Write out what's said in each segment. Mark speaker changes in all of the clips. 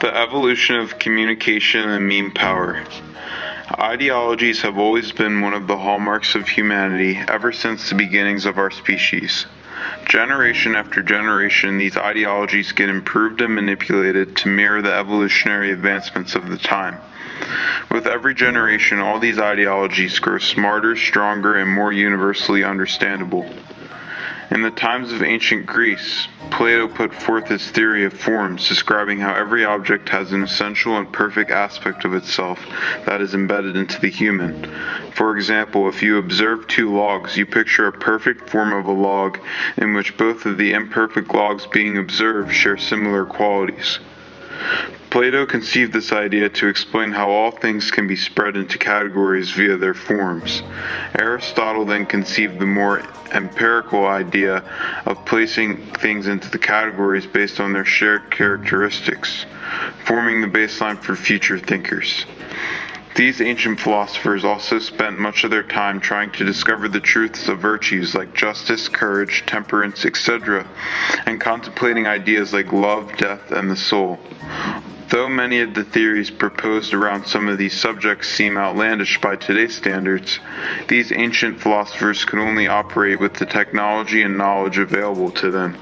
Speaker 1: The evolution of communication and meme power. Ideologies have always been one of the hallmarks of humanity ever since the beginnings of our species. Generation after generation, these ideologies get improved and manipulated to mirror the evolutionary advancements of the time. With every generation, all these ideologies grow smarter, stronger, and more universally understandable. In the times of ancient Greece, Plato put forth his theory of forms, describing how every object has an essential and perfect aspect of itself that is embedded into the human. For example, if you observe two logs, you picture a perfect form of a log in which both of the imperfect logs being observed share similar qualities. Plato conceived this idea to explain how all things can be spread into categories via their forms. Aristotle then conceived the more empirical idea of placing things into the categories based on their shared characteristics, forming the baseline for future thinkers. These ancient philosophers also spent much of their time trying to discover the truths of virtues like justice, courage, temperance, etc., and contemplating ideas like love, death, and the soul. Though many of the theories proposed around some of these subjects seem outlandish by today's standards, these ancient philosophers could only operate with the technology and knowledge available to them.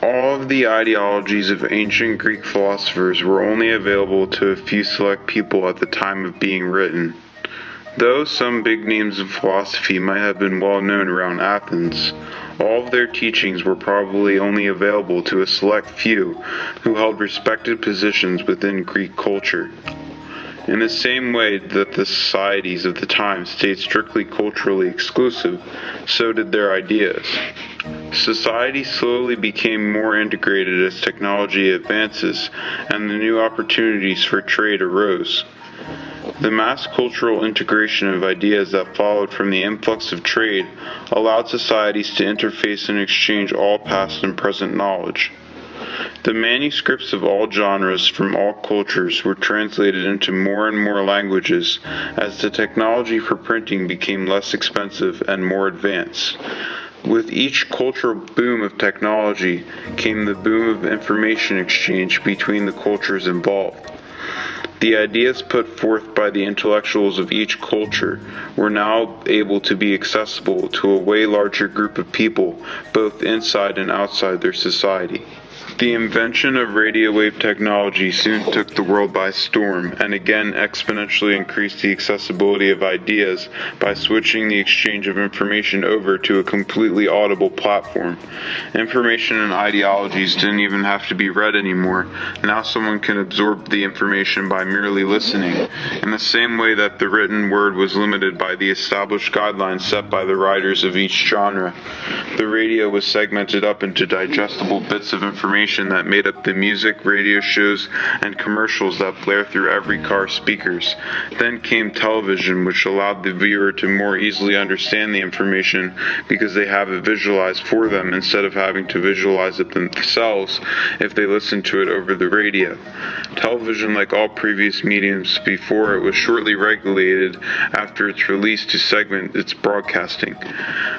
Speaker 1: All of the ideologies of ancient Greek philosophers were only available to a few select people at the time of being written. Though some big names in philosophy might have been well known around Athens, all of their teachings were probably only available to a select few who held respected positions within Greek culture. In the same way that the societies of the time stayed strictly culturally exclusive, so did their ideas. Society slowly became more integrated as technology advances and the new opportunities for trade arose. The mass cultural integration of ideas that followed from the influx of trade allowed societies to interface and exchange all past and present knowledge. The manuscripts of all genres from all cultures were translated into more and more languages as the technology for printing became less expensive and more advanced. With each cultural boom of technology came the boom of information exchange between the cultures involved. The ideas put forth by the intellectuals of each culture were now able to be accessible to a way larger group of people, both inside and outside their society. The invention of radio wave technology soon took the world by storm and again exponentially increased the accessibility of ideas by switching the exchange of information over to a completely audible platform. Information and ideologies didn't even have to be read anymore. Now someone can absorb the information by merely listening, in the same way that the written word was limited by the established guidelines set by the writers of each genre. The radio was segmented up into digestible bits of information that made up the music, radio shows, and commercials that blare through every car's speakers. Then came television, which allowed the viewer to more easily understand the information because they have it visualized for them instead of having to visualize it themselves if they listen to it over the radio. Television, like all previous mediums before it, was shortly regulated after its release to segment its broadcasting.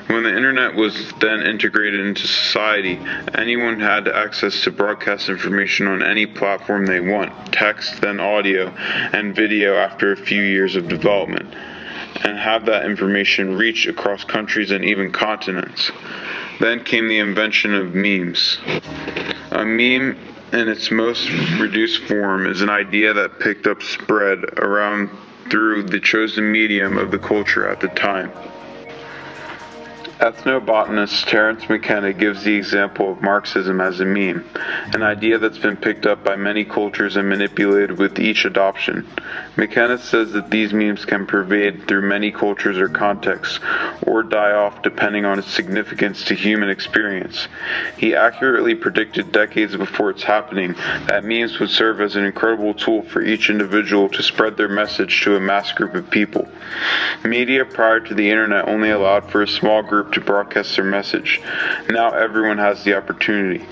Speaker 1: When the internet was then integrated into society, anyone had access to broadcast information on any platform they want, text, then audio, and video after a few years of development, and have that information reach across countries and even continents. Then came the invention of memes. A meme, in its most reduced form, is an idea that picked up spread around through the chosen medium of the culture at the time. Ethnobotanist Terence McKenna gives the example of Marxism as a meme, an idea that's been picked up by many cultures and manipulated with each adoption. McKenna says that these memes can pervade through many cultures or contexts, or die off depending on its significance to human experience. He accurately predicted decades before its happening that memes would serve as an incredible tool for each individual to spread their message to a mass group of people. Media prior to the internet only allowed for a small group network to broadcast their message. Now everyone has the opportunity.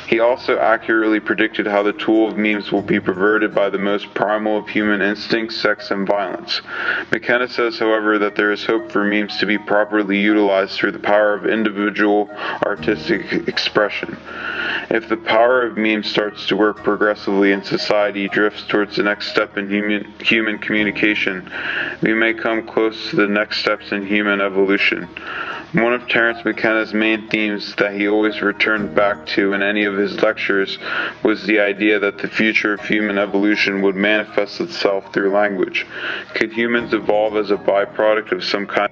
Speaker 1: He also accurately predicted how the tool of memes will be perverted by the most primal of human instincts, sex, and violence. McKenna says, however, that there is hope for memes to be properly utilized through the power of individual artistic expression. If the power of memes starts to work progressively and society drifts towards the next step in human communication, we may come close to the next steps in human evolution. One of Terence McKenna's main themes that he always returned back to in any of his lectures was the idea that the future of human evolution would manifest itself through language. Could humans evolve as a byproduct of some kind